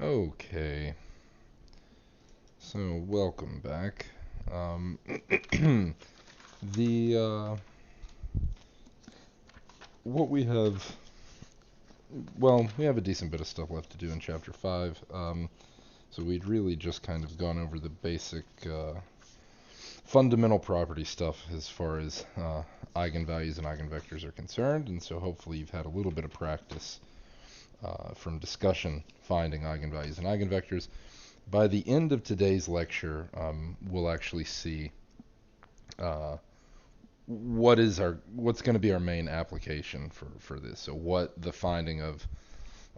Okay, so welcome back. Um, the what we have, well, we have a decent bit of stuff left to do in Chapter 5. So we'd really just kind of gone over the basic fundamental property stuff as far as eigenvalues and eigenvectors are concerned, and so hopefully you've had a little bit of practice from discussion finding eigenvalues and eigenvectors. By the end of today's lecture, we'll actually see what's going to be our main application for this. So what the finding of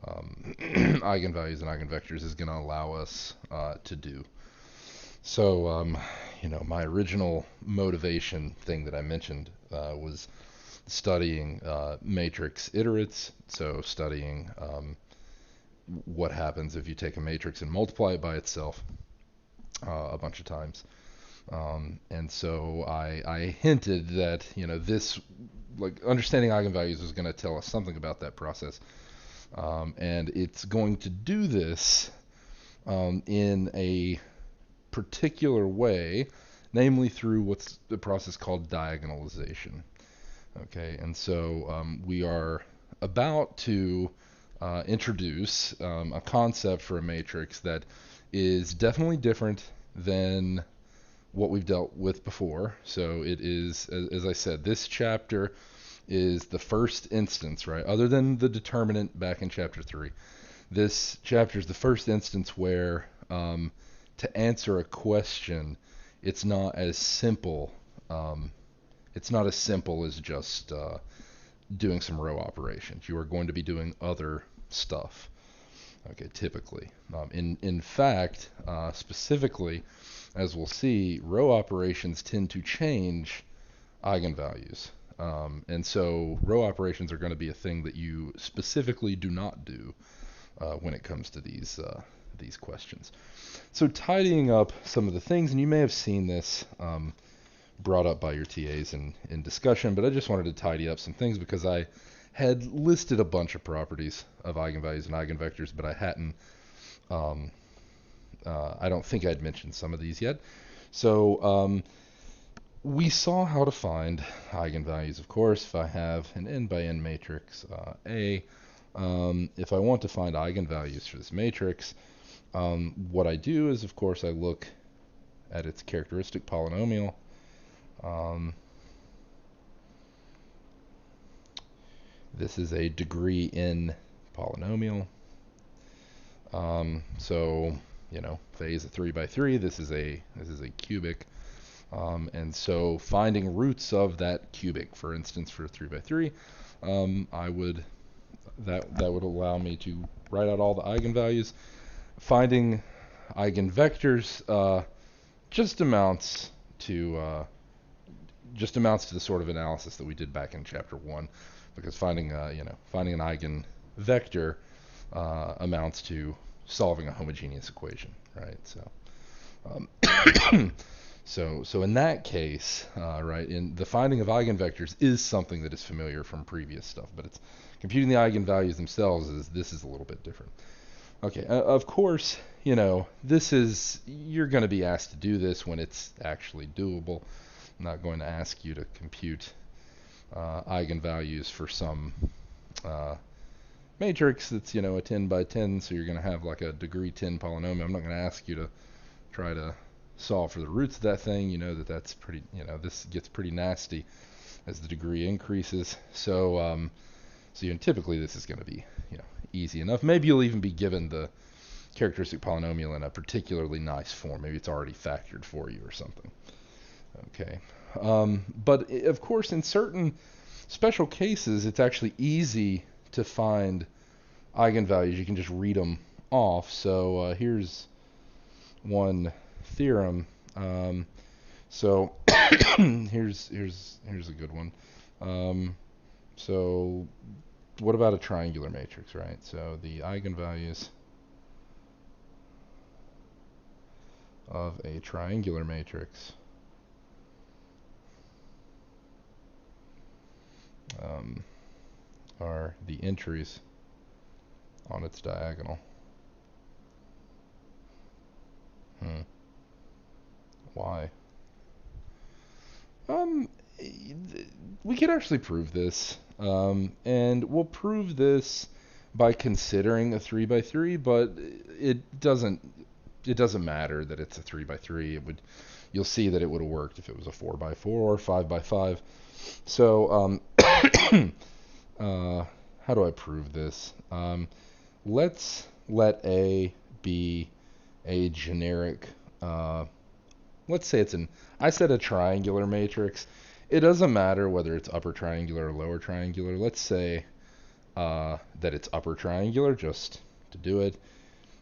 eigenvalues and eigenvectors is going to allow us to do. So, my original motivation thing that I mentioned was studying matrix iterates. So studying what happens if you take a matrix and multiply it by itself a bunch of times. And so I hinted that, this, like, understanding eigenvalues is going to tell us something about that process. And it's going to do this in a particular way, namely through what's the process called diagonalization. Okay, and so we are about to introduce a concept for a matrix that is definitely different than what we've dealt with before. So it is, as I said, this chapter is the first instance, right? Other than the determinant back in chapter 3, this chapter is the first instance where to answer a question, it's not as simple. It's not as simple as just doing some row operations. You are going to be doing other stuff. Okay, typically. In fact, specifically, as we'll see, row operations tend to change eigenvalues. And so row operations are going to be a thing that you specifically do not do when it comes to these questions. So tidying up some of the things, and you may have seen this brought up by your TAs in discussion, but I just wanted to tidy up some things because I had listed a bunch of properties of eigenvalues and eigenvectors, but I hadn't, I don't think I'd mentioned some of these yet. So we saw how to find eigenvalues, of course. If I have an n by n matrix A, if I want to find eigenvalues for this matrix, what I do is, of course, I look at its characteristic polynomial. This is a degree n polynomial. So, if A is a 3 by 3, this is a cubic. And so finding roots of that cubic, for instance, for 3 by 3, that would allow me to write out all the eigenvalues. Finding eigenvectors just amounts to the sort of analysis that we did back in chapter 1, because finding an eigenvector amounts to solving a homogeneous equation, right? So so in that case, right, in the finding of eigenvectors is something that is familiar from previous stuff, but it's computing the eigenvalues themselves this is a little bit different. Okay, of course, you're going to be asked to do this when it's actually doable. I'm not going to ask you to compute eigenvalues for some matrix that's, a 10 by 10, so you're going to have like a degree 10 polynomial. I'm not going to ask you to try to solve for the roots of that thing. You know that's pretty, this gets pretty nasty as the degree increases. So, typically this is going to be, easy enough. Maybe you'll even be given the characteristic polynomial in a particularly nice form. Maybe it's already factored for you or something. Okay. But of course, in certain special cases, it's actually easy to find eigenvalues. You can just read them off. So here's one theorem. So here's a good one. So what about a triangular matrix, right? So the eigenvalues of a triangular matrix are the entries on its diagonal. Why? Um, we could actually prove this, and we'll prove this by considering a 3 by 3, but it doesn't matter that it's a 3 by 3. You'll see that it would have worked if it was a 4 by 4 or 5 by 5. So how do I prove this? Let's let A be a generic. Let's say I said a triangular matrix. It doesn't matter whether it's upper triangular or lower triangular. Let's say that it's upper triangular just to do it.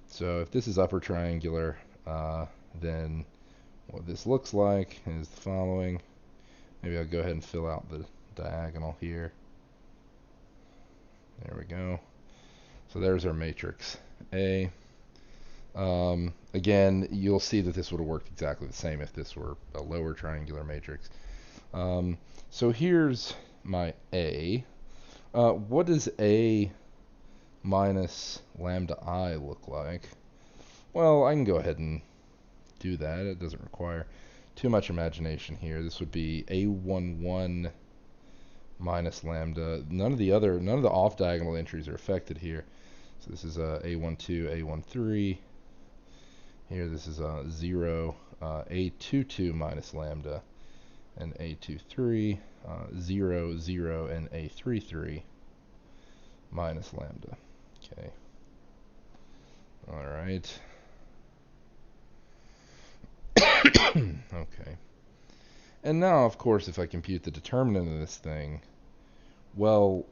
So if this is upper triangular, then what this looks like is the following. Maybe I'll go ahead and fill out the diagonal here. There we go. So there's our matrix A. Again, you'll see that this would have worked exactly the same if this were a lower triangular matrix. So here's my A. What does A minus lambda I look like? Well, I can go ahead and do that. It doesn't require too much imagination here. This would be A11 minus lambda. None of the off-diagonal entries are affected here. So this is A12, A13. Here this is 0, A22 minus lambda, and A23, 0, 0, and A33 minus lambda. Okay. All right. Okay. And now, of course, if I compute the determinant of this thing, well,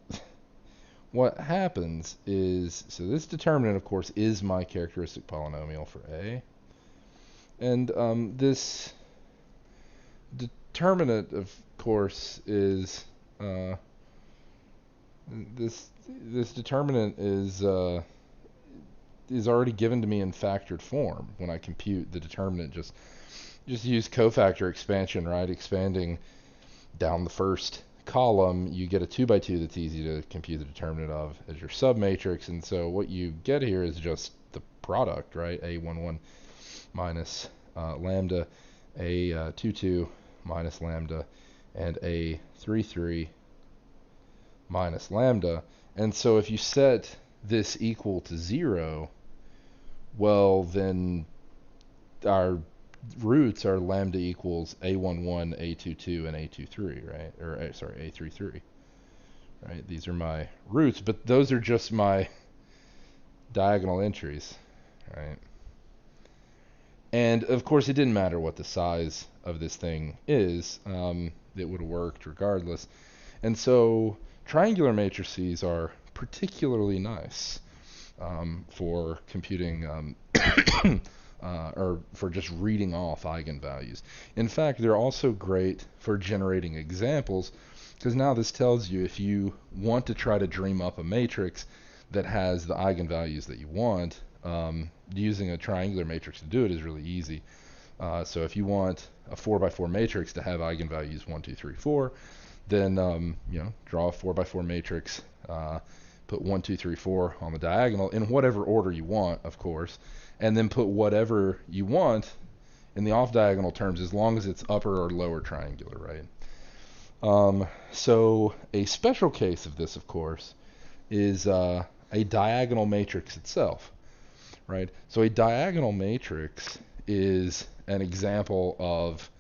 what happens is, so this determinant, of course, is my characteristic polynomial for A. And this determinant, of course, is this determinant is already given to me in factored form when I compute the determinant. Just use cofactor expansion, right? Expanding down the first column, you get a 2 by 2 that's easy to compute the determinant of as your submatrix, and so what you get here is just the product, right? A11 minus lambda, A22 minus lambda, and A33 minus lambda. And so if you set this equal to 0, well, then our roots are lambda equals A11, A22, and A23, right? Or sorry, A33, right? These are my roots, but those are just my diagonal entries, right? And of course, it didn't matter what the size of this thing is; it would have worked regardless. And so, triangular matrices are particularly nice for computing. Or for just reading off eigenvalues. In fact, they're also great for generating examples, because now this tells you if you want to try to dream up a matrix that has the eigenvalues that you want, using a triangular matrix to do it is really easy. So if you want a 4 by 4 matrix to have eigenvalues 1, 2, 3, 4, then draw a 4 by 4 matrix, put 1, 2, 3, 4 on the diagonal in whatever order you want, of course, and then put whatever you want in the off-diagonal terms as long as it's upper or lower triangular, right? So a special case of this, of course, is a diagonal matrix itself, right? So a diagonal matrix is an example of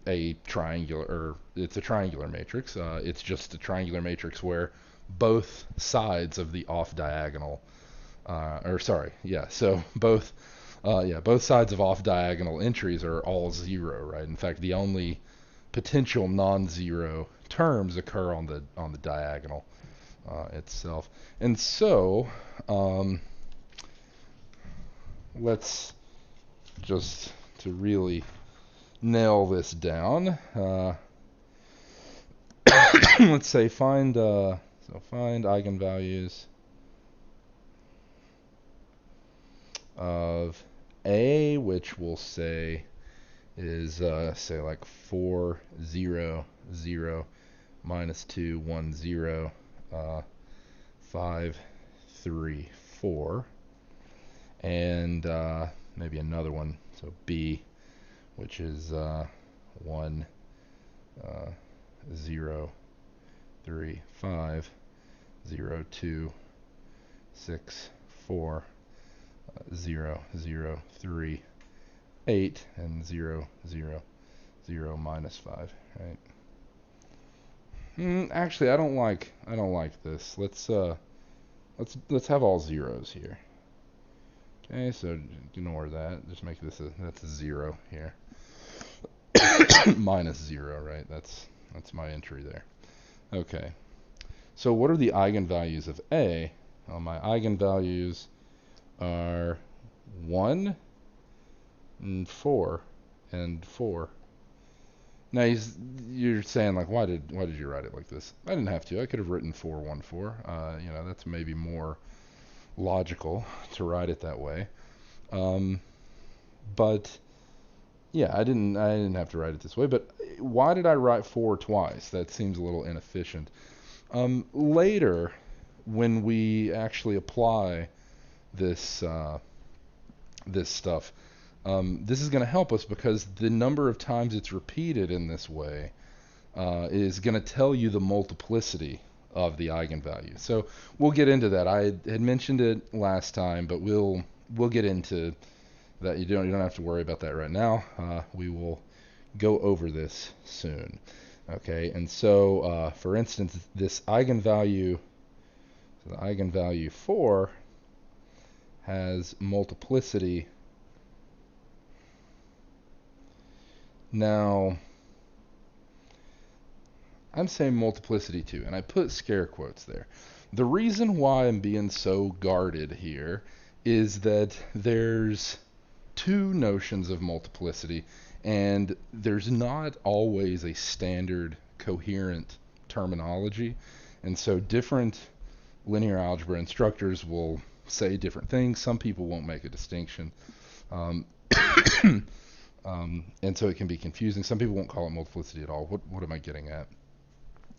a triangular, it's a triangular matrix. It's just a triangular matrix where both sides of the off-diagonal so both sides of off-diagonal entries are all 0, right? In fact, the only potential non-zero terms occur on the diagonal itself. And so, let's just to really nail this down. Let's say find eigenvalues of A, which we'll say is say like 4, 0, 0, minus 2, 1, 0, 5, 3, 4, and maybe another one. So B, which is 1, 0, 3, 5, 0, 2, 6, 4, 0, 0, 3, 8, and 0, 0, 0, minus 5, right? Actually, I don't like this. Let's have all zeros here. Okay, so ignore that. Just make this that's a 0 here. Minus 0, right? That's my entry there. Okay. So what are the eigenvalues of A? Well, my eigenvalues are 1 and 4 and 4. Now you're saying, like, why did you write it like this? I didn't have to. I could have written 4, 1, 4. That's maybe more logical to write it that way. But yeah, I didn't have to write it this way. But why did I write 4 twice? That seems a little inefficient. Later, when we actually apply this this stuff, this is going to help us because the number of times it's repeated in this way is going to tell you the multiplicity of the eigenvalue. So we'll get into that. I had mentioned it last time, but we'll get into that. You don't have to worry about that right now. We will go over this soon. Okay, and so for instance, this eigenvalue, so the eigenvalue 4 has multiplicity. Now, I'm saying multiplicity too, and I put scare quotes there. The reason why I'm being so guarded here is that there's two notions of multiplicity, and there's not always a standard coherent terminology, and so different linear algebra instructors will say different things. Some people won't make a distinction. And so it can be confusing. Some people won't call it multiplicity at all. What am I getting at?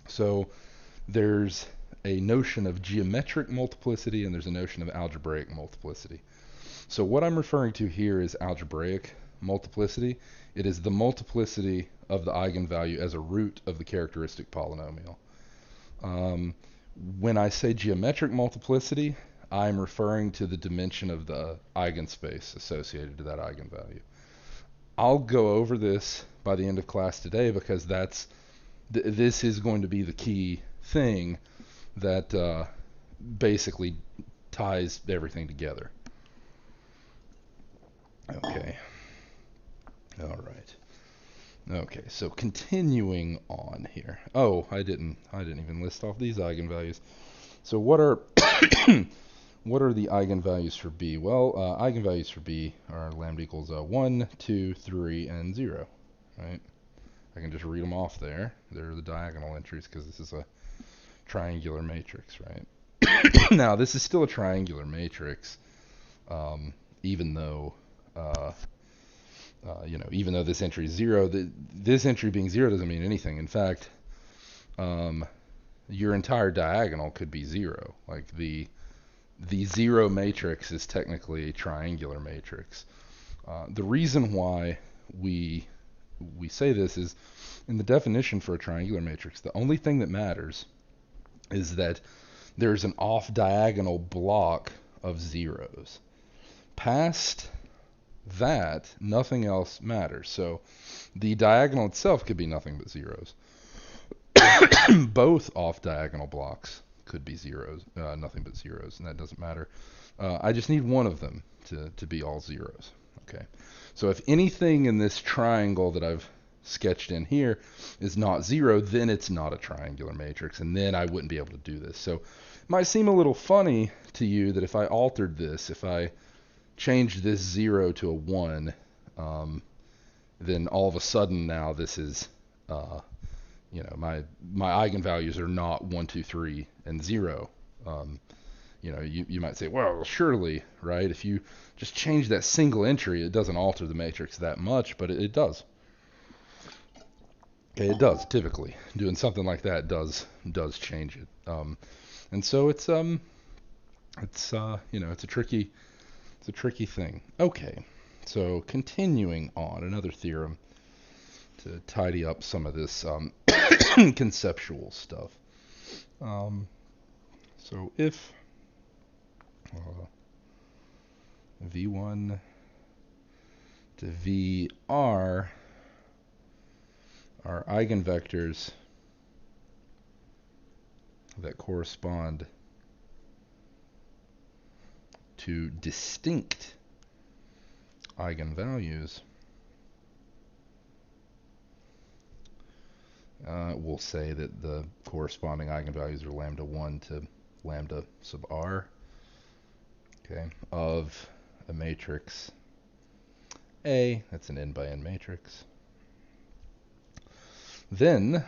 So there's a notion of geometric multiplicity and there's a notion of algebraic multiplicity. So what I'm referring to here is algebraic multiplicity. It is the multiplicity of the eigenvalue as a root of the characteristic polynomial. When I say geometric multiplicity, I'm referring to the dimension of the eigenspace associated to that eigenvalue. I'll go over this by the end of class today because this is going to be the key thing that basically ties everything together. Okay. All right. Okay, so continuing on here. Oh, I didn't even list off these eigenvalues. So what are what are the eigenvalues for B? Well, eigenvalues for B are lambda equals 1, 2, 3, and 0, right? I can just read them off there. They're the diagonal entries because this is a triangular matrix, right? Now, this is still a triangular matrix, even though even though this entry is 0, this entry being 0 doesn't mean anything. In fact, your entire diagonal could be 0. Like the 0 matrix is technically a triangular matrix. The reason why we say this is in the definition for a triangular matrix, the only thing that matters is that there's an off-diagonal block of zeros. Past that, nothing else matters. So the diagonal itself could be nothing but zeros. Both off-diagonal blocks could be zeros, nothing but zeros, and that doesn't matter. I just need one of them to be all zeros. Okay. So if anything in this triangle that I've sketched in here is not 0, then it's not a triangular matrix, and then I wouldn't be able to do this. So it might seem a little funny to you that if I altered this, if I changed this 0 to a 1, then all of a sudden now this is, my eigenvalues are not 1, 2, 3, and 0. You might say, well, surely, right? If you just change that single entry, it doesn't alter the matrix that much, but it does. Okay, it does typically. Doing something like that does change it. And so it's a tricky thing. Okay, So continuing on, another theorem to tidy up some of this conceptual stuff. So if V1 to VR are eigenvectors that correspond to distinct eigenvalues, we'll say that the corresponding eigenvalues are lambda 1 to lambda sub r, okay, of a matrix A, that's an n by n matrix. Then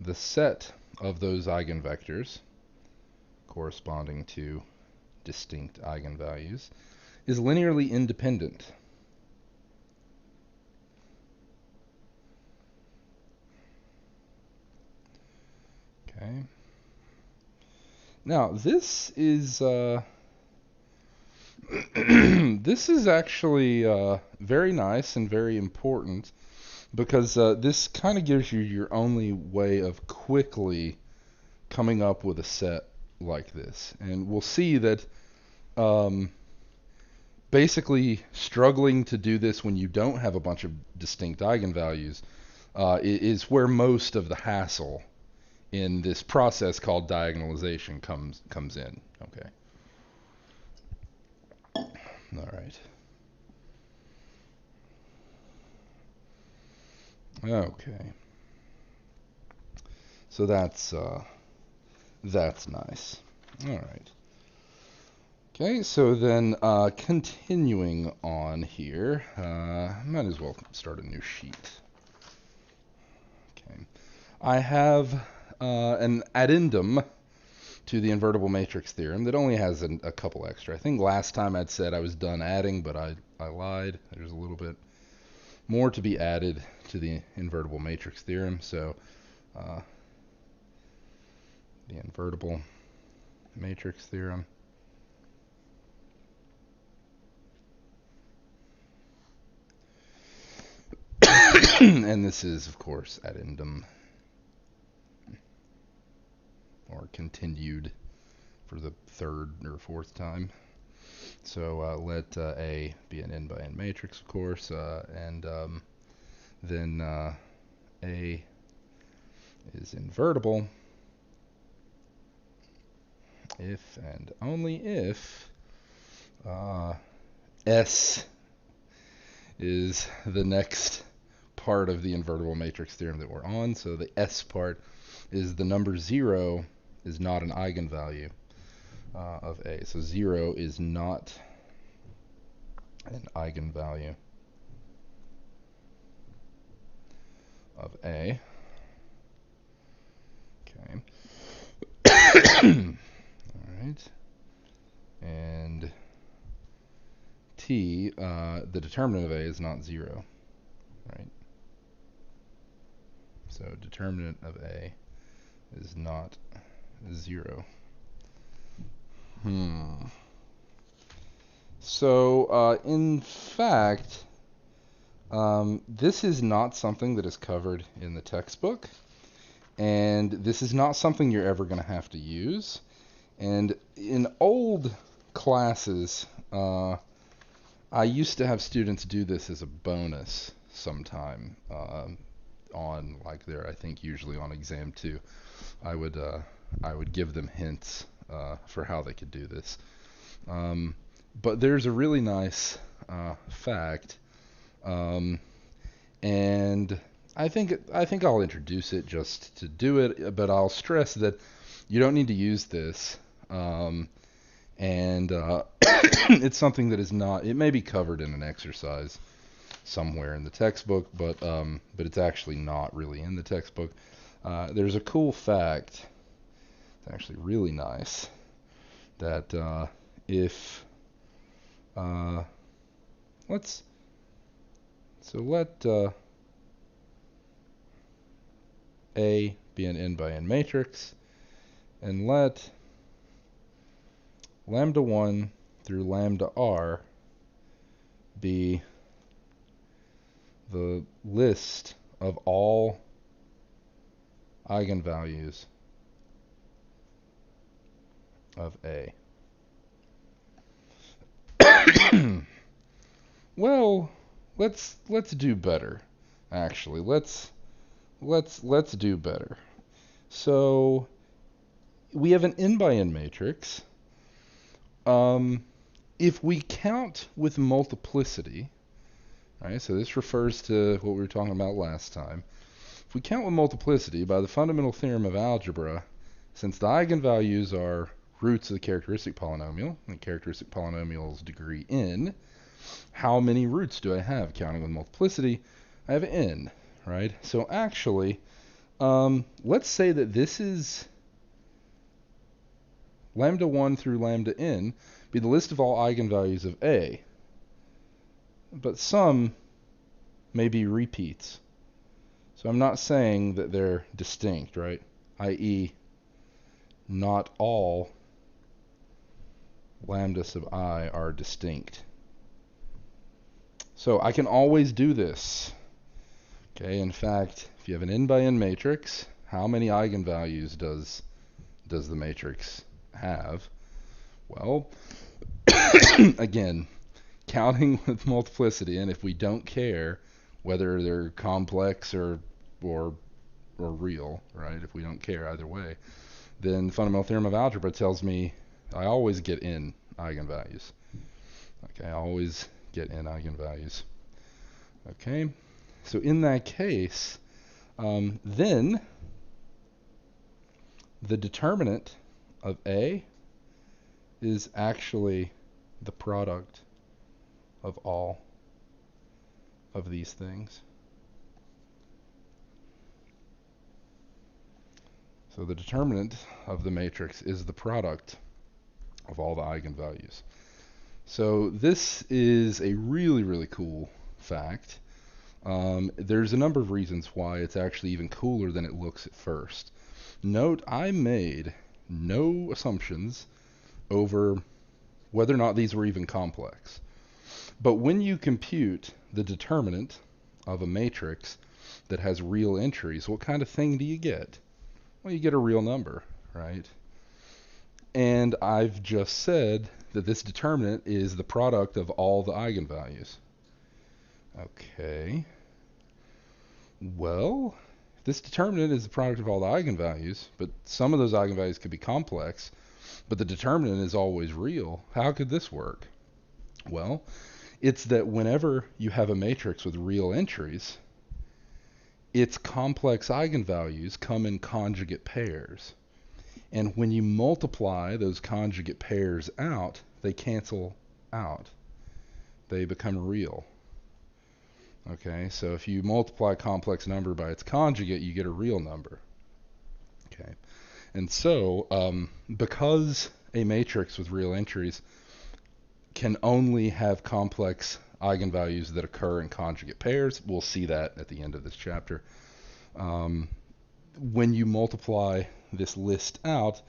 the set of those eigenvectors corresponding to distinct eigenvalues is linearly independent. Okay. Now this is this is actually very nice and very important, because this kind of gives you your only way of quickly coming up with a set like this. And we'll see that basically struggling to do this when you don't have a bunch of distinct eigenvalues is where most of the hassle in this process called diagonalization comes in. Okay. All right. Okay. So that's nice. All right. Okay, so then continuing on here, might as well start a new sheet. Okay. I have an addendum to the invertible matrix theorem that only has a couple extra. I think last time I'd said I was done adding, but I lied. There's a little bit more to be added to the invertible matrix theorem. So the invertible matrix theorem. And this is, of course, addendum, or continued for the third or fourth time. So let A be an n by n matrix, of course, and then A is invertible if and only if S is the next part of the invertible matrix theorem that we're on. So the S part is the number 0 is not an eigenvalue of A. So 0 is not an eigenvalue of A. Okay. All right. And T, the determinant of A is not 0, right? So determinant of A is not 0. So in fact, this is not something that is covered in the textbook, and this is not something you're ever going to have to use. And in old classes, I used to have students do this as a bonus sometime on like their, I think usually on exam 2. I would give them hints for how they could do this. But there's a really nice fact, and I think I'll introduce it just to do it, but I'll stress that you don't need to use this, and it's something that is not. It may be covered in an exercise somewhere in the textbook, but it's actually not really in the textbook. There's a cool fact. It's actually really nice that if let A be an n by n matrix, and let lambda 1 through lambda r be the list of all eigenvalues of A. Well, let's do better. Actually, let's do better. So we have an n by n matrix. If we count with multiplicity, right? So this refers to what we were talking about last time. If we count with multiplicity by the fundamental theorem of algebra, since the eigenvalues are roots of the characteristic polynomial, and the characteristic polynomial's degree n, how many roots do I have counting with multiplicity? I have n, right? So actually, let's say that this is lambda 1 through lambda n be the list of all eigenvalues of A, but some may be repeats. So I'm not saying that they're distinct, right? i.e., not all lambda sub I are distinct. So I can always do this. Okay, in fact, if you have an n by n matrix, how many eigenvalues does the matrix have? Well, again, counting with multiplicity, and if we don't care whether they're complex or real, right? If we don't care either way, then the fundamental theorem of algebra tells me I always get n eigenvalues. Okay, I always get n eigenvalues. Okay, so in that case, then the determinant of A is actually the product of all of these things. So the determinant of the matrix is the product of all the eigenvalues. So this is a really, really cool fact. There's a number of reasons why it's actually even cooler than it looks at first. Note, I made no assumptions over whether or not these were even complex. But when you compute the determinant of a matrix that has real entries, what kind of thing do you get? Well, you get a real number, right? And I've just said that this determinant is the product of all the eigenvalues. Okay. Well, this determinant is the product of all the eigenvalues, but some of those eigenvalues could be complex, but the determinant is always real. How could this work? Well, it's that whenever you have a matrix with real entries, its complex eigenvalues come in conjugate pairs. And when you multiply those conjugate pairs out, they cancel out. They become real. Okay, so if you multiply a complex number by its conjugate, you get a real number. Okay, and so because a matrix with real entries can only have complex eigenvalues that occur in conjugate pairs, we'll see that at the end of this chapter. When you multiply this list out,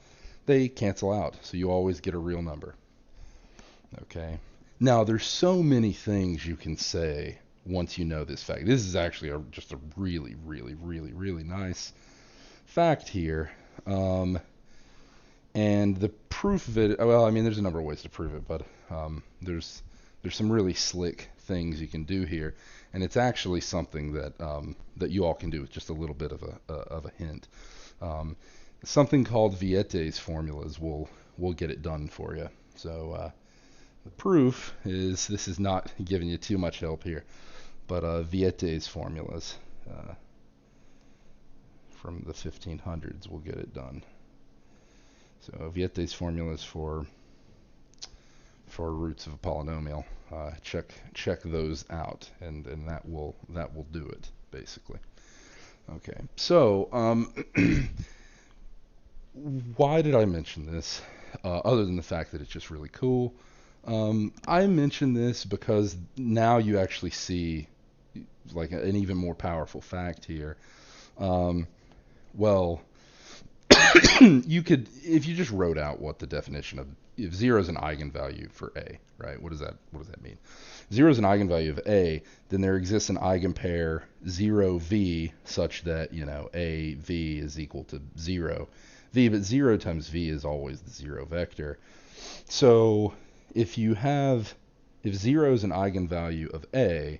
they cancel out, so you always get a real number. Okay, now there's so many things you can say once you know this fact. This is actually just a really, really, really, really nice fact here. And the proof of it, well, I mean, there's a number of ways to prove it, but there's some really slick things you can do here, and it's actually something that you all can do with just a little bit of a hint. Something called Viette's formulas will get it done for you. So the proof is, this is not giving you too much help here, but Viette's formulas from the 1500s will get it done. So Viette's formulas for roots of a polynomial, check those out, and that will do it basically. Okay, so why did I mention this? Other than the fact that it's just really cool, I mention this because now you actually see like an even more powerful fact here. Well, you could, if you just wrote out what the definition of if 0 is an eigenvalue for A, right? What does that mean? 0 is an eigenvalue of A, then there exists an eigenpair 0v such that, A v is equal to 0 v, but 0 times v is always the 0 vector. So if 0 is an eigenvalue of A,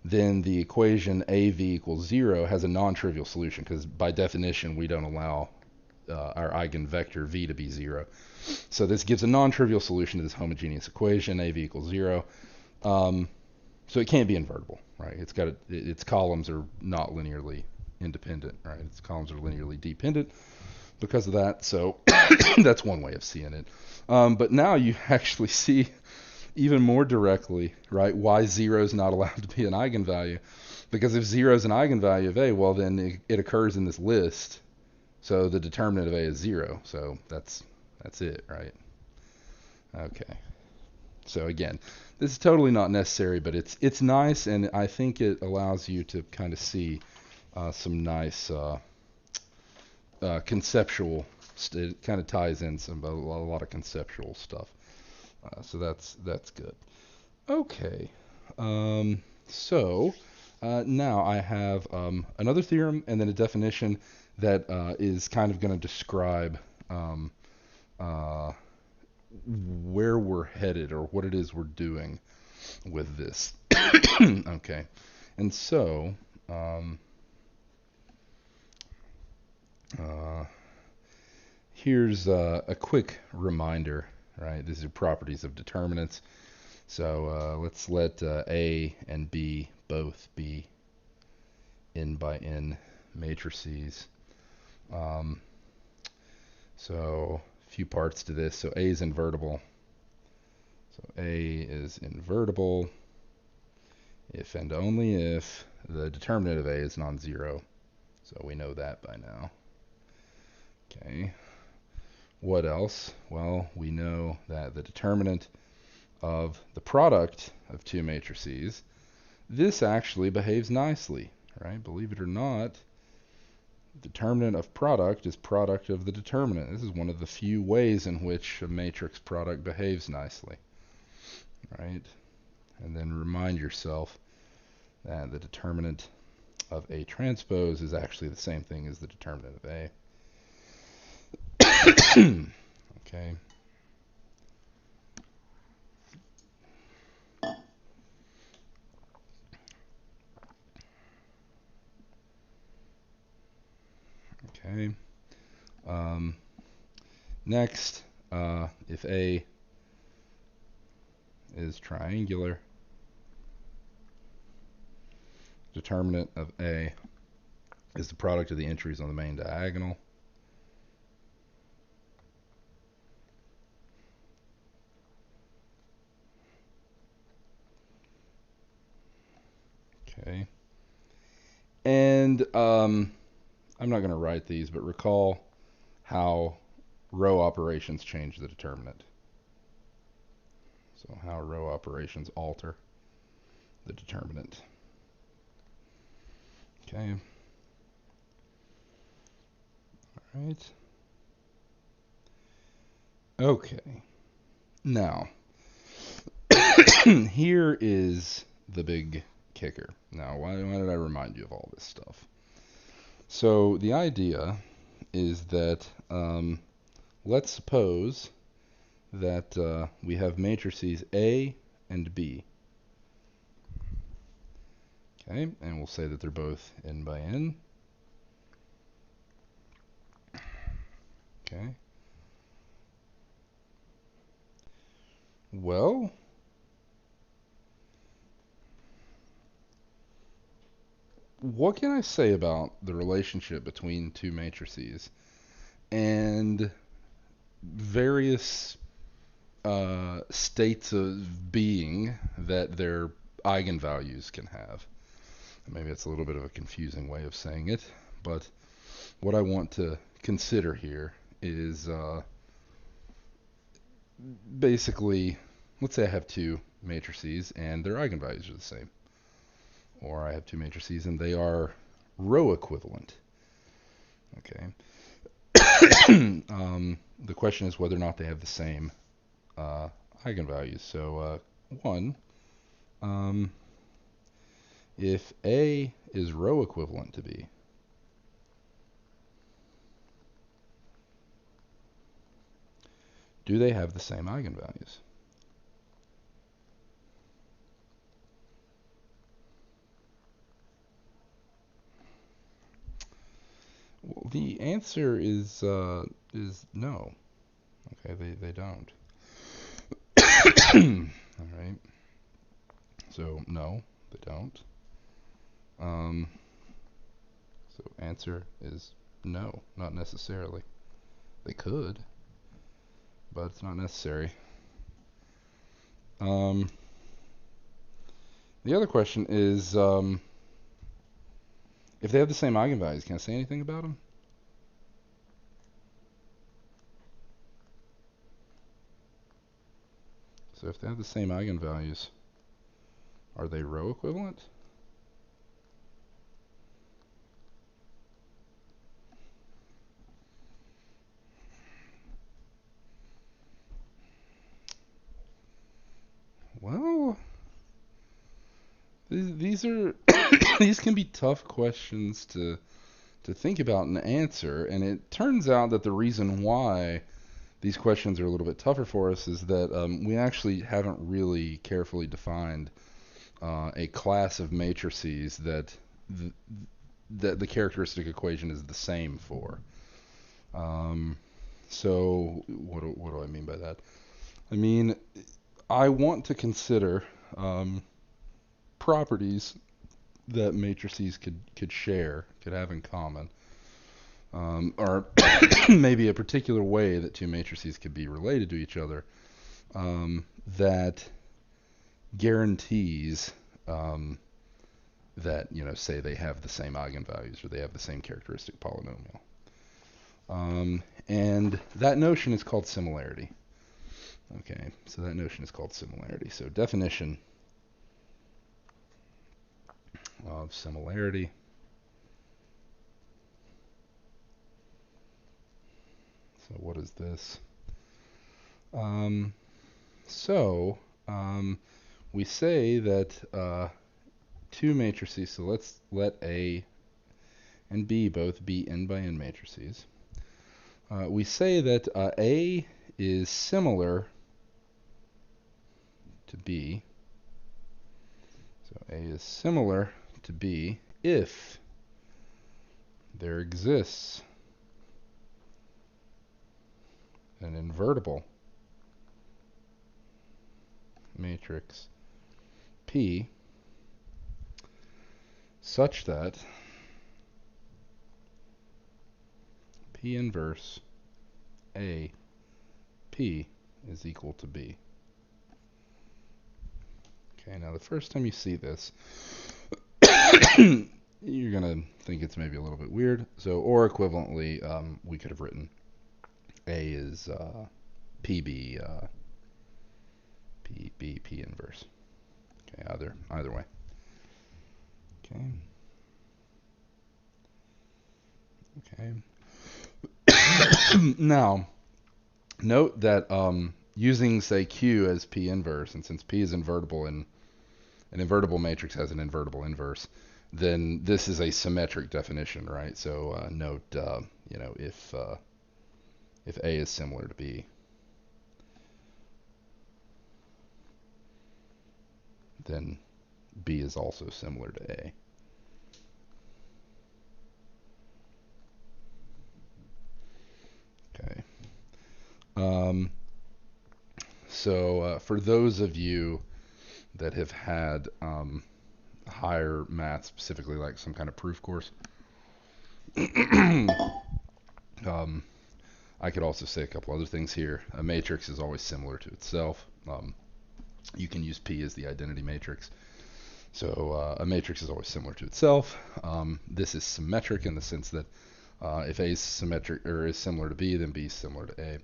then the equation AV equals 0 has a non-trivial solution, because by definition we don't allow our eigenvector v to be 0. So this gives a non-trivial solution to this homogeneous equation, AV equals 0. So it can't be invertible, right? Its columns are not linearly independent, right? Its columns are linearly dependent because of that. So that's one way of seeing it. But now you actually see even more directly, right, why 0 is not allowed to be an eigenvalue. Because if 0 is an eigenvalue of A, well, then it occurs in this list. So the determinant of A is 0. So that's it, right? Okay. So again, this is totally not necessary, but it's nice, and I think it allows you to kind of see some nice conceptual. It kind of ties in a lot of conceptual stuff. So that's good. Okay. So now I have another theorem and then a definition that is kind of going to describe where we're headed or what it is we're doing with this. Okay. And so here's a quick reminder, right? These are properties of determinants. So let's let A and B both be n by n matrices. So a few parts to this. So A is invertible. So A is invertible if and only if the determinant of A is non-zero. So we know that by now. Okay. What else? Well, we know that the determinant of the product of two matrices, this actually behaves nicely, right? Believe it or not, determinant of product is product of the determinant. This is one of the few ways in which a matrix product behaves nicely, right? And then remind yourself that the determinant of A transpose is actually the same thing as the determinant of A. Okay. Okay. Next, if A is triangular, determinant of A is the product of the entries on the main diagonal. Okay. And I'm not going to write these, but recall how row operations change the determinant. So how row operations alter the determinant. Okay. All right. Okay. Now, here is the big kicker. Now, why did I remind you of all this stuff? So the idea is that let's suppose that we have matrices A and B. Okay, and we'll say that they're both n by n. Okay. Well, what can I say about the relationship between two matrices and various states of being that their eigenvalues can have? Maybe it's a little bit of a confusing way of saying it, but what I want to consider here is basically, let's say I have two matrices and their eigenvalues are the same. Or I have two matrices and they are row equivalent. Okay. The question is whether or not they have the same eigenvalues. So 1, if A is row equivalent to B, do they have the same eigenvalues? Well, the answer is no. Okay, they don't. All right. So no, they don't. So answer is no, not necessarily. They could, but it's not necessary. The other question is, if they have the same eigenvalues, can I say anything about them? So if they have the same eigenvalues, are they row equivalent? Well, these are these can be tough questions to think about and answer, and it turns out that the reason why these questions are a little bit tougher for us is that we actually haven't really carefully defined a class of matrices that the characteristic equation is the same for. So what do I mean by that? I mean, I want to consider properties that matrices could share, could have in common, or maybe a particular way that two matrices could be related to each other, that guarantees that, say they have the same eigenvalues or they have the same characteristic polynomial. And that notion is called similarity. Okay, so that notion is called similarity. So definition of similarity. So what is this? We say that two matrices, so let's let A and B both be n by n matrices. We say that A is similar to B. So A is similar to B if there exists an invertible matrix P such that P inverse A P is equal to B. Okay, now the first time you see this, you're going to think it's maybe a little bit weird. So, or equivalently, we could have written A is PB, P inverse. Okay, either way. Okay. Now, note that using, say, Q as P inverse, and since P is invertible and an invertible matrix has an invertible inverse, then this is a symmetric definition, right? So note, if A is similar to B, then B is also similar to A. Okay. So for those of you that have had higher math, specifically like some kind of proof course, I could also say a couple other things here. A matrix is always similar to itself. You can use P as the identity matrix. So a matrix is always similar to itself. This is symmetric in the sense that if A is symmetric or is similar to B, then B is similar to A.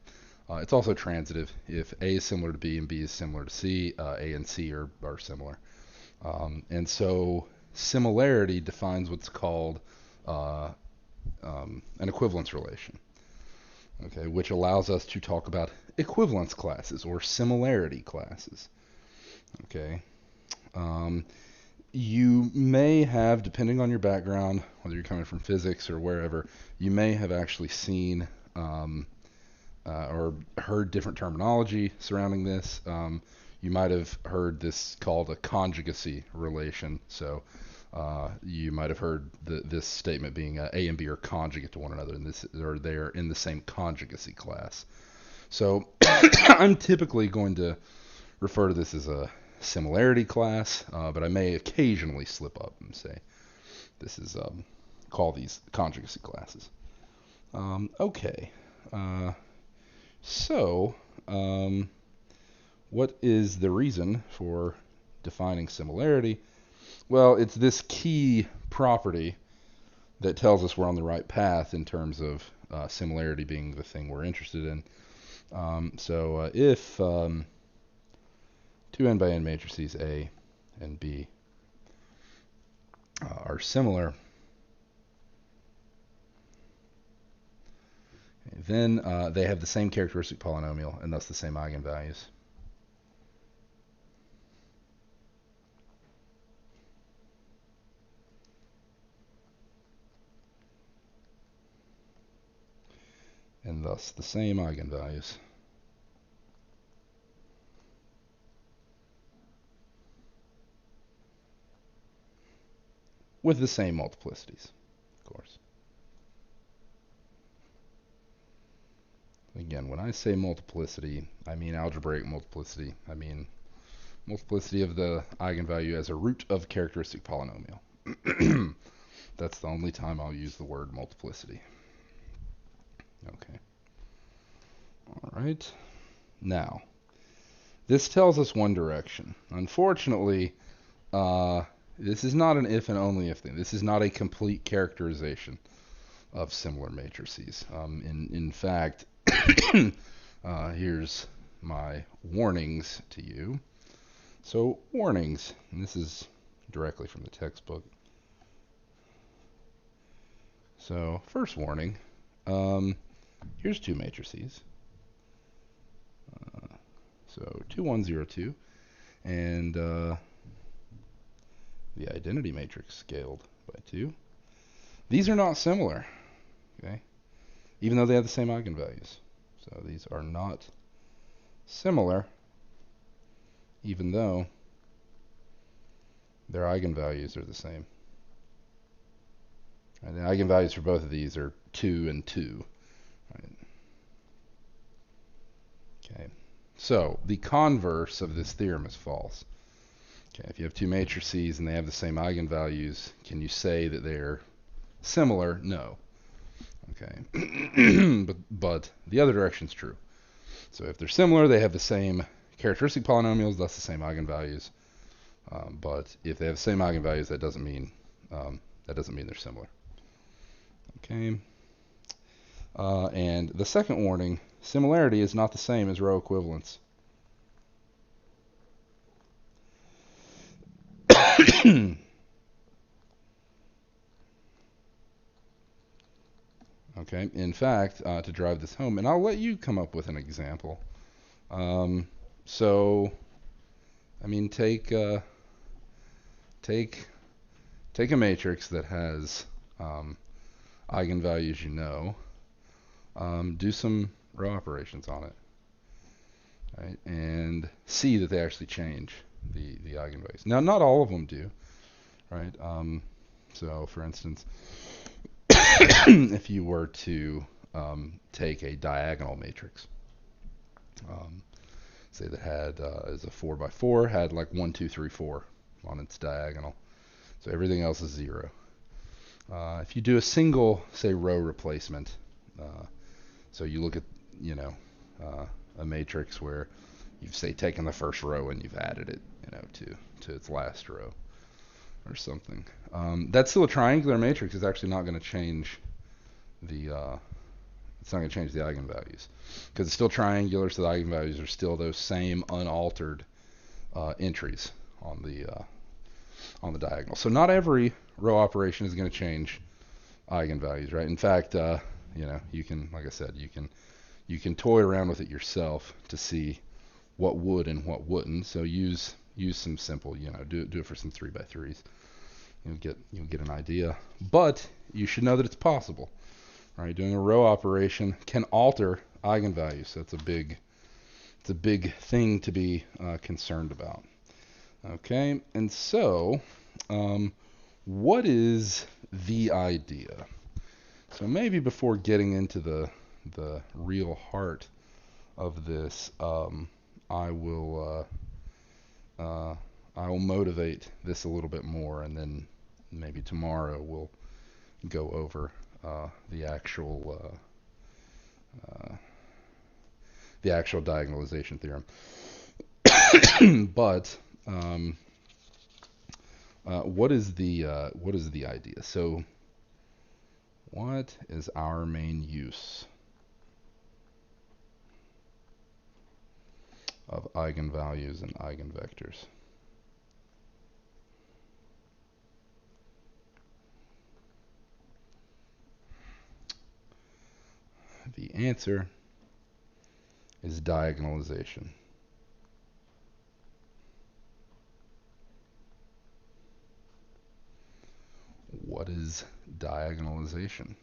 It's also transitive. If A is similar to B and B is similar to C, A and C are similar. And so similarity defines what's called an equivalence relation. okay, which allows us to talk about equivalence classes or similarity classes. Okay. Um, you may have, depending on your background, whether you're coming from physics or wherever, you may have actually seen or heard different terminology surrounding this. You might have heard this called a conjugacy relation. So you might have heard this statement being A and B are conjugate to one another, and they are in the same conjugacy class. So I'm typically going to refer to this as a similarity class, but I may occasionally slip up and say this is call these conjugacy classes. Okay, so what is the reason for defining similarity? Well, it's this key property that tells us we're on the right path in terms of similarity being the thing we're interested in. So if 2n by n matrices A and B are similar, then they have the same characteristic polynomial and thus the same eigenvalues. And thus the same eigenvalues. With the same multiplicities, of course. Again, when I say multiplicity, I mean algebraic multiplicity. I mean multiplicity of the eigenvalue as a root of characteristic polynomial. That's the only time I'll use the word multiplicity. Okay. All right. Now, this tells us one direction. Unfortunately, this is not an if and only if thing. This is not a complete characterization of similar matrices. In fact, here's my warnings to you. So warnings, and this is directly from the textbook. So first warning, here's two matrices. So 2, 1, 0, 2, and the identity matrix scaled by 2. These are not similar, okay? Even though they have the same eigenvalues. So these are not similar, even though their eigenvalues are the same. And the eigenvalues for both of these are 2 and 2. Right? Okay. So the converse of this theorem is false. Okay, if you have two matrices and they have the same eigenvalues, can you say that they're similar? No. Okay. but the other direction is true. So if they're similar, they have the same characteristic polynomials, thus the same eigenvalues. But if they have the same eigenvalues, that doesn't mean they're similar. Okay. And the second warning, similarity is not the same as row equivalence. Okay, in fact, to drive this home, and I'll let you come up with an example. So, I mean, take a matrix that has eigenvalues you know. Do some row operations on it, right? And see that they actually change the eigenvalues. Now, not all of them do, right? So, for instance, if you were to take a diagonal matrix, say that had as a 4 by 4 had like 1, 2, 3, 4 on its diagonal, so everything else is 0. If you do a single, say, row replacement, so you look at a matrix where you've say taken the first row and you've added it to its last row or something. That's still a triangular matrix. It's actually not going to change it's not going to change the eigenvalues because it's still triangular, so the eigenvalues are still those same unaltered entries on the diagonal. So not every row operation is going to change eigenvalues, right? In fact, you know, you can, like I said, you can toy around with it yourself to see what would and what wouldn't. So use some simple, you know, do it for some 3x3s. You'll get an idea. But you should know that it's possible. Right? Doing a row operation can alter eigenvalues. So it's a big thing to be concerned about. Okay, and so what is the idea? So maybe before getting into the real heart of this, I will motivate this a little bit more, and then maybe tomorrow we'll go over the actual diagonalization theorem. But what is the idea? So what is our main use of eigenvalues and eigenvectors? The answer is diagonalization. What is diagonalization?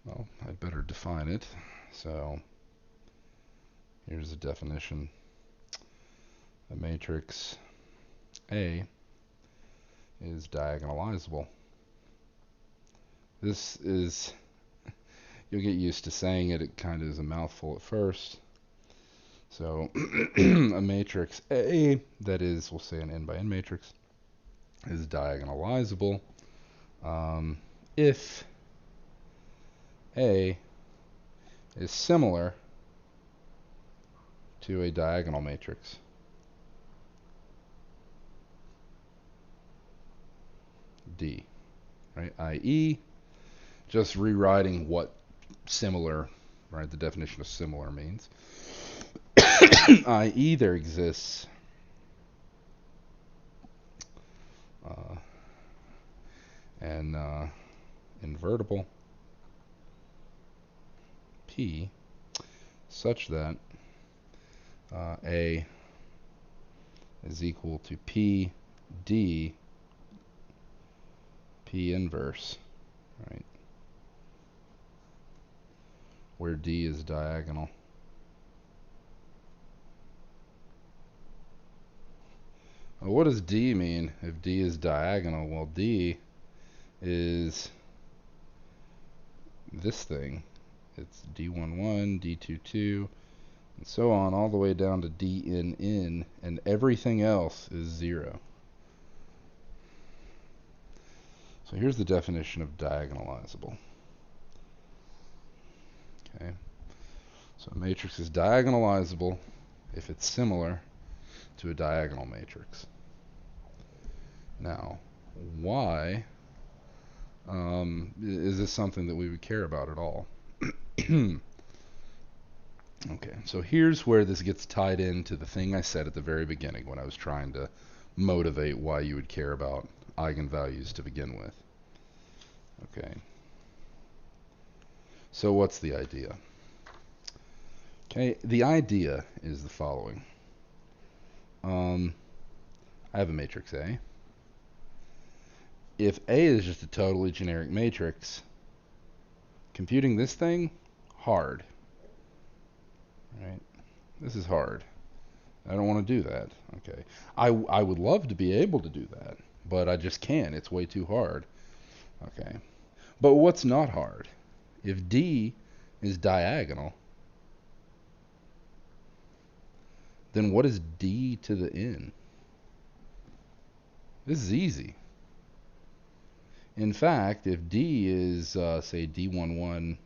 Well, I'd better define it. So here's a definition. A matrix A is diagonalizable. This is, you'll get used to saying it. It kind of is a mouthful at first. So a matrix A, that is, we'll say an n by n matrix, is diagonalizable if A is similar to a diagonal matrix. D, right? i.e., just rewriting what similar, right, the definition of similar means. i.e., there exists an invertible P such that A is equal to P D P inverse, right? Where D is diagonal. Well, what does D mean if D is diagonal? Well, D is this thing. It's D11, D22, and so on, all the way down to DNN, and everything else is 0. So here's the definition of diagonalizable. Okay, so a matrix is diagonalizable if it's similar to a diagonal matrix. Now, why is this something that we would care about at all? Okay, so here's where this gets tied into the thing I said at the very beginning when I was trying to motivate why you would care about eigenvalues to begin with. Okay, so what's the idea? Okay, the idea is the following. I have a matrix A. If A is just a totally generic matrix, computing this thing, hard. Right? This is hard. I don't want to do that. Okay. I would love to be able to do that, but I just can't. It's way too hard. Okay. But what's not hard? If D is diagonal, then what is D to the n? This is easy. In fact, if D is, say, D11,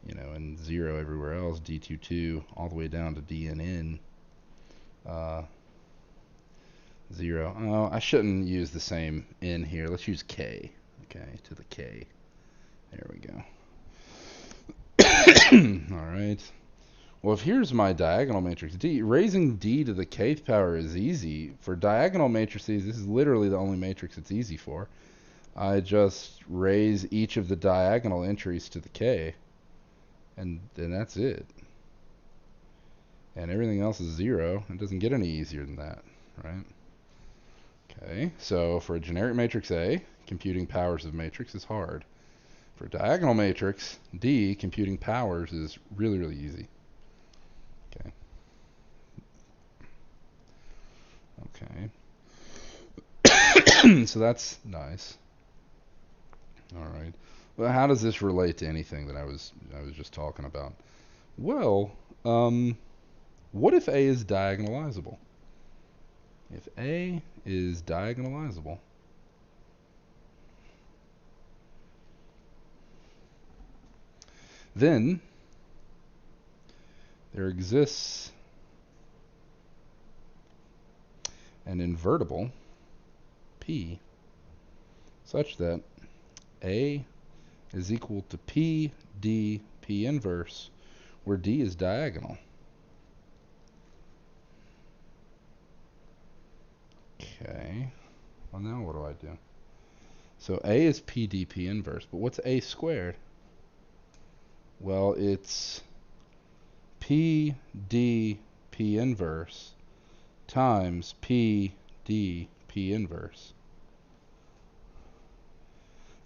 you know, and 0 everywhere else, D22, all the way down to DNN, 0. Oh, I shouldn't use the same n here. Let's use K. Okay, to the K. There we go. All right. Well, if here's my diagonal matrix D, raising D to the kth power is easy. For diagonal matrices, this is literally the only matrix it's easy for. I just raise each of the diagonal entries to the k, and then that's it. And everything else is 0. It doesn't get any easier than that, right? Okay, so for a generic matrix A, computing powers of matrix is hard. For a diagonal matrix, D, computing powers is really, really easy. Okay. So that's nice. All right. Well, how does this relate to anything that I was just talking about? Well, what if A is diagonalizable? If A is diagonalizable, then there exists an invertible P such that A is equal to P D P inverse, where D is diagonal. Okay. Well, now what do I do? So A is P D P inverse, but what's A squared? Well, it's P D P inverse times P D P inverse.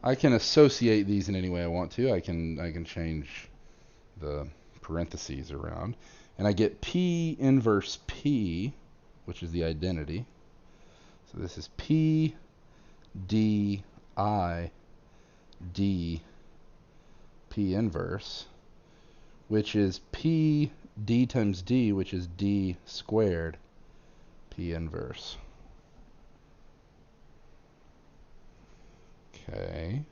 I can associate these in any way I want to. I can change the parentheses around, and I get P inverse P, which is the identity. So this is P D I D P inverse, which is P D times D, which is D squared P inverse. Okay.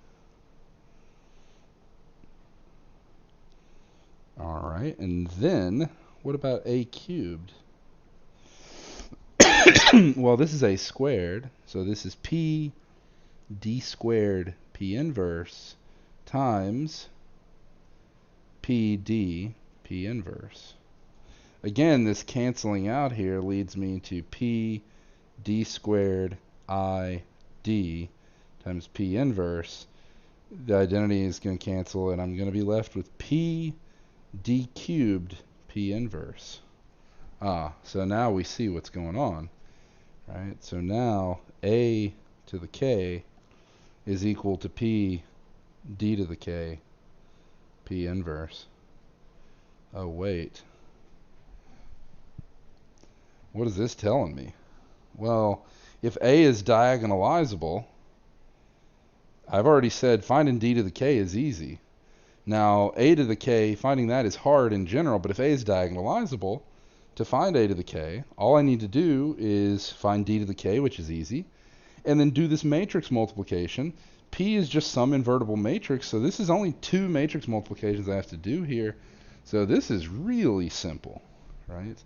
All right, and then what about A cubed? Well, this is A squared, so this is P D squared P inverse times P D P inverse. Again, this canceling out here leads me to P D squared I D times P inverse. The identity is going to cancel, and I'm going to be left with P D cubed P inverse. So now we see what's going on, right? So now A to the K is equal to P D to the K P inverse. Oh, wait. What is this telling me? Well, if A is diagonalizable, I've already said finding D to the K is easy. Now, A to the K, finding that is hard in general, but if A is diagonalizable, to find A to the K, all I need to do is find D to the K, which is easy, and then do this matrix multiplication. P is just some invertible matrix, so this is only 2 matrix multiplications I have to do here. So this is really simple, right?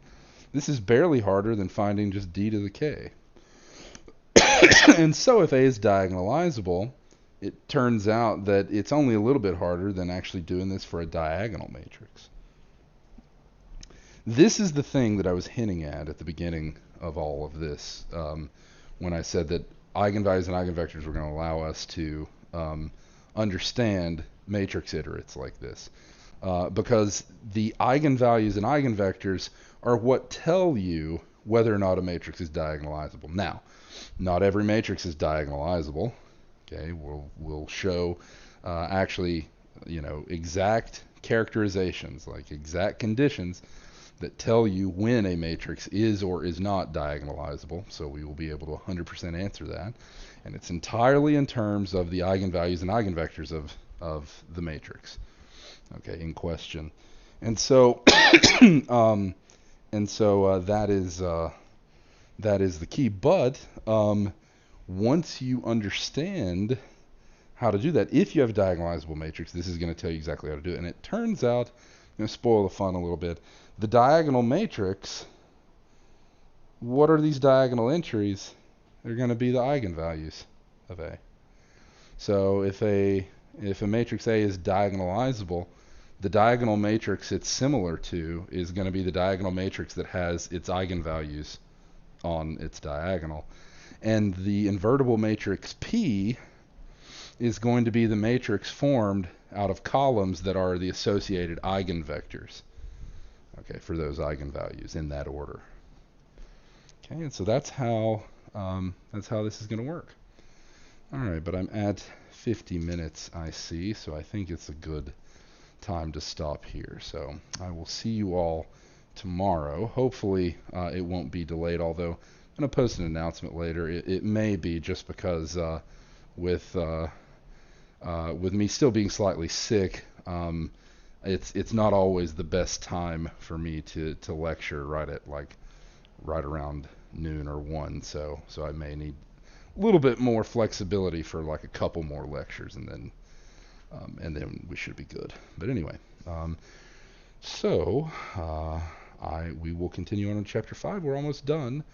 This is barely harder than finding just D to the K. And so if A is diagonalizable, it turns out that it's only a little bit harder than actually doing this for a diagonal matrix. This is the thing that I was hinting at the beginning of all of this, when I said that eigenvalues and eigenvectors were going to allow us to understand matrix iterates like this. Because the eigenvalues and eigenvectors are what tell you whether or not a matrix is diagonalizable. Now, not every matrix is diagonalizable. Okay, we'll show actually, exact characterizations, like exact conditions that tell you when a matrix is or is not diagonalizable. So we will be able to 100% answer that, and it's entirely in terms of the eigenvalues and eigenvectors of the matrix, okay, in question. And so, that is the key. But once you understand how to do that, if you have a diagonalizable matrix, this is going to tell you exactly how to do it. And it turns out, I'm going to spoil the fun a little bit, the diagonal matrix, what are these diagonal entries? They're going to be the eigenvalues of A. So if a matrix A is diagonalizable, the diagonal matrix it's similar to is going to be the diagonal matrix that has its eigenvalues on its diagonal. And the invertible matrix P is going to be the matrix formed out of columns that are the associated eigenvectors. Okay, for those eigenvalues in that order. Okay, and so that's how this is going to work. All right, but I'm at 50 minutes, I see, so I think it's a good time to stop here. So I will see you all tomorrow. Hopefully it won't be delayed, although I'm going to post an announcement later. It may be, just because with me still being slightly sick, it's not always the best time for me to lecture right around noon or 1, so I may need a little bit more flexibility for like a couple more lectures, and then we should be good. But anyway, we will continue on in chapter 5. We're almost done,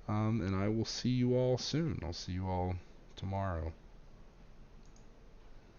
and I will see you all soon. I'll see you all tomorrow.